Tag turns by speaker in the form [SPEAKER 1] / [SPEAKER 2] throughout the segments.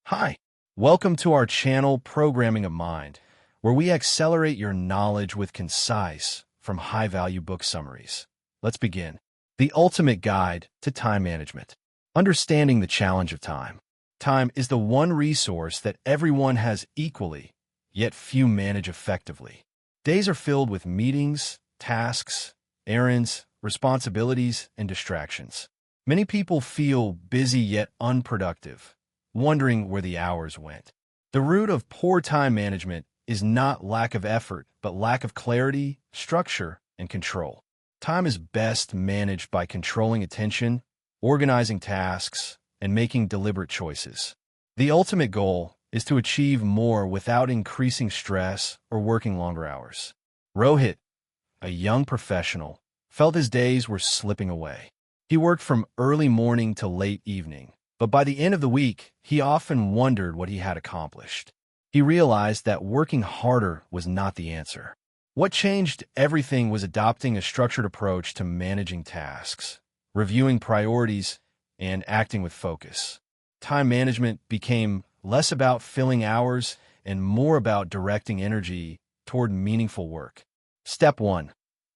[SPEAKER 1] Hi, welcome to our channel Programming a Mind, where we accelerate your knowledge with concise, from high-value book summaries. Let's begin. The ultimate guide to time management. Understanding the challenge of time. Time is the one resource that everyone has equally, yet few manage effectively. Days are filled with meetings, tasks, errands, responsibilities, and distractions. Many people feel busy yet unproductive, wondering where the hours went. The root of poor time management is not lack of effort, but lack of clarity, structure, and control. Time is best managed by controlling attention, organizing tasks, and making deliberate choices. The ultimate goal is to achieve more without increasing stress or working longer hours. Rohit, a young professional, felt his days were slipping away. He worked from early morning to late evening, but by the end of the week, he often wondered what he had accomplished. He realized that working harder was not the answer. What changed everything was adopting a structured approach to managing tasks, reviewing priorities, and acting with focus. Time management became less about filling hours and more about directing energy toward meaningful work. Step 1.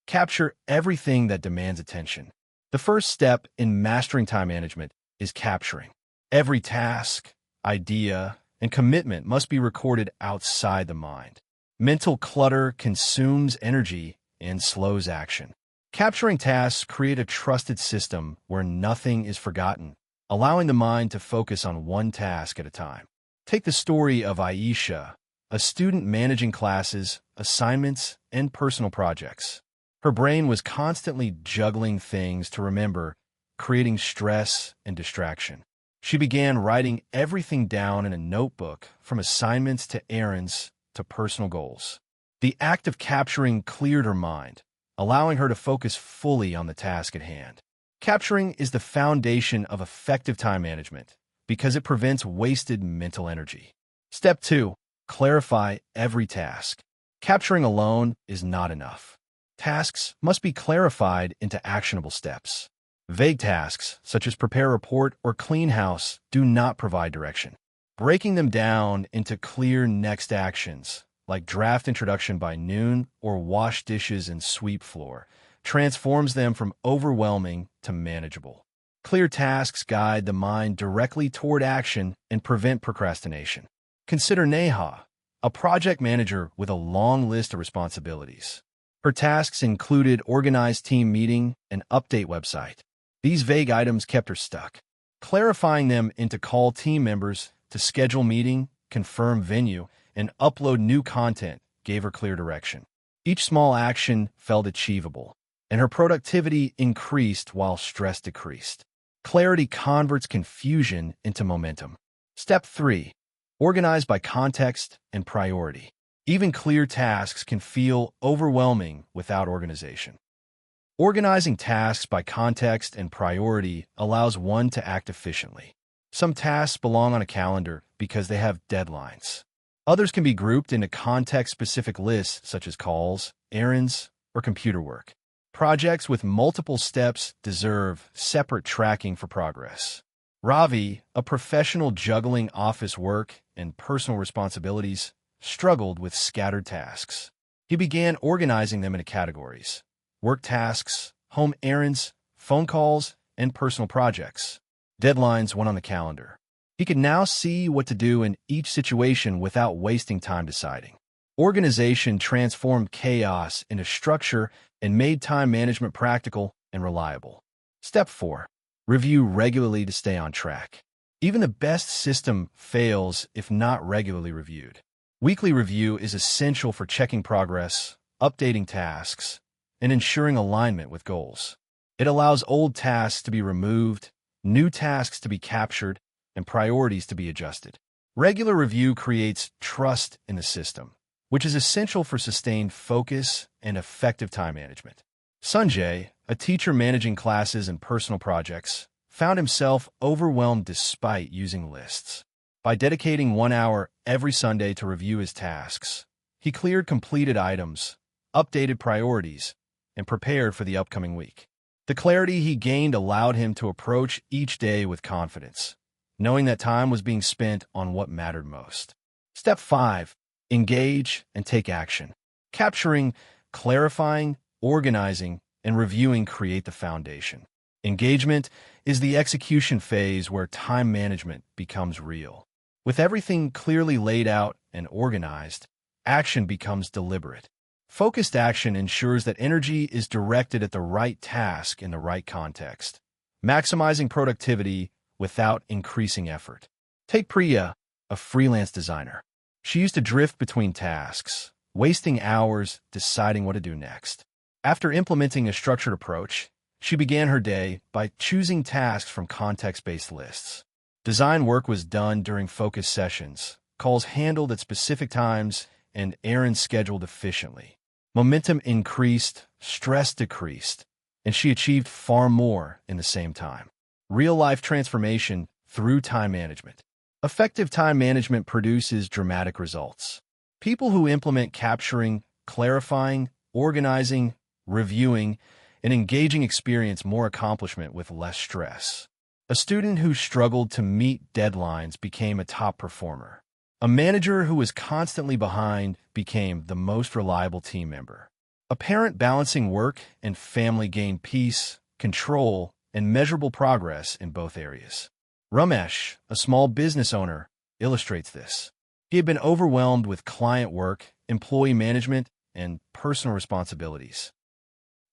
[SPEAKER 1] Capture everything that demands attention. The first step in mastering time management is capturing. Every task, idea, and commitment must be recorded outside the mind. Mental clutter consumes energy and slows action. Capturing tasks create a trusted system where nothing is forgotten, allowing the mind to focus on one task at a time. Take the story of Aisha, a student managing classes, assignments, and personal projects. Her brain was constantly juggling things to remember, creating stress and distraction. She began writing everything down in a notebook, from assignments to errands to personal goals. The act of capturing cleared her mind, allowing her to focus fully on the task at hand. Capturing is the foundation of effective time management because it prevents wasted mental energy. Step 2. Clarify every task. Capturing alone is not enough. Tasks must be clarified into actionable steps. Vague tasks, such as prepare a report or clean house, do not provide direction. Breaking them down into clear next actions, like draft introduction by noon or wash dishes and sweep floor, transforms them from overwhelming to manageable. Clear tasks guide the mind directly toward action and prevent procrastination. Consider Neha, a project manager with a long list of responsibilities. Her tasks included organize team meeting and update website. These vague items kept her stuck. Clarifying them into call team members to schedule meeting, confirm venue, and upload new content gave her clear direction. Each small action felt achievable, and her productivity increased while stress decreased. Clarity converts confusion into momentum. Step 3. Organize by context and priority. Even clear tasks can feel overwhelming without organization. Organizing tasks by context and priority allows one to act efficiently. Some tasks belong on a calendar because they have deadlines. Others can be grouped into context-specific lists such as calls, errands, or computer work. Projects with multiple steps deserve separate tracking for progress. Ravi, a professional juggling office work and personal responsibilities, struggled with scattered tasks. He began organizing them into categories: work tasks, home errands, phone calls, and personal projects. Deadlines went on the calendar. He could now see what to do in each situation without wasting time deciding. Organization transformed chaos into structure and made time management practical and reliable. Step 4. Review regularly to stay on track. Even the best system fails if not regularly reviewed. Weekly review is essential for checking progress, updating tasks, and ensuring alignment with goals. It allows old tasks to be removed, new tasks to be captured, and priorities to be adjusted. Regular review creates trust in the system, which is essential for sustained focus and effective time management. Sanjay, a teacher managing classes and personal projects, found himself overwhelmed despite using lists. By dedicating 1 hour every Sunday to review his tasks, he cleared completed items, updated priorities, and prepared for the upcoming week. The clarity he gained allowed him to approach each day with confidence, knowing that time was being spent on what mattered most. Step 5. Engage and take action. Capturing, clarifying, organizing, and reviewing create the foundation. Engagement is the execution phase where time management becomes real. With everything clearly laid out and organized, action becomes deliberate. Focused action ensures that energy is directed at the right task in the right context, maximizing productivity without increasing effort. Take Priya, a freelance designer. She used to drift between tasks, wasting hours deciding what to do next. After implementing a structured approach, she began her day by choosing tasks from context-based lists. Design work was done during focus sessions, calls handled at specific times, and errands scheduled efficiently. Momentum increased, stress decreased, and she achieved far more in the same time. Real-life transformation through time management. Effective time management produces dramatic results. People who implement capturing, clarifying, organizing, reviewing, and engaging experience more accomplishment with less stress. A student who struggled to meet deadlines became a top performer. A manager who was constantly behind became the most reliable team member. A parent balancing work and family gained peace, control, and measurable progress in both areas. Ramesh, a small business owner, illustrates this. He had been overwhelmed with client work, employee management, and personal responsibilities.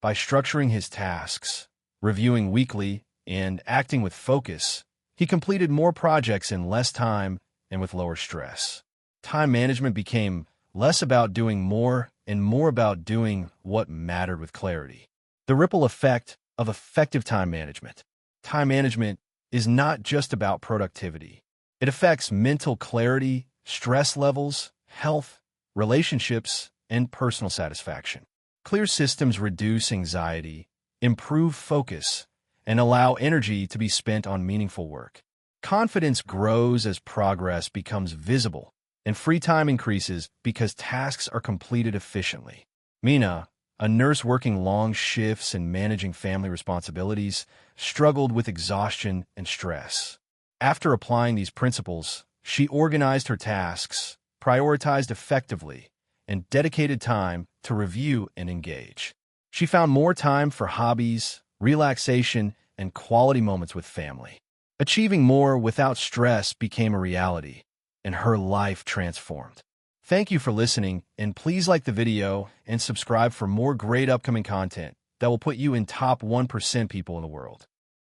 [SPEAKER 1] By structuring his tasks, reviewing weekly, and acting with focus, he completed more projects in less time and with lower stress. Time management became less about doing more and more about doing what mattered with clarity. The ripple effect of effective time management. Time management is not just about productivity. It affects mental clarity, stress levels, health, relationships, and personal satisfaction. Clear systems reduce anxiety, improve focus, and allow energy to be spent on meaningful work. Confidence grows as progress becomes visible, and free time increases because tasks are completed efficiently. Meena, a nurse working long shifts and managing family responsibilities, struggled with exhaustion and stress. After applying these principles, she organized her tasks, prioritized effectively, and dedicated time to review and engage. She found more time for hobbies, relaxation, and quality moments with family. Achieving more without stress became a reality, and her life transformed. Thank you for listening, and please like the video and subscribe for more great upcoming content that will put you in top 1% people in the world.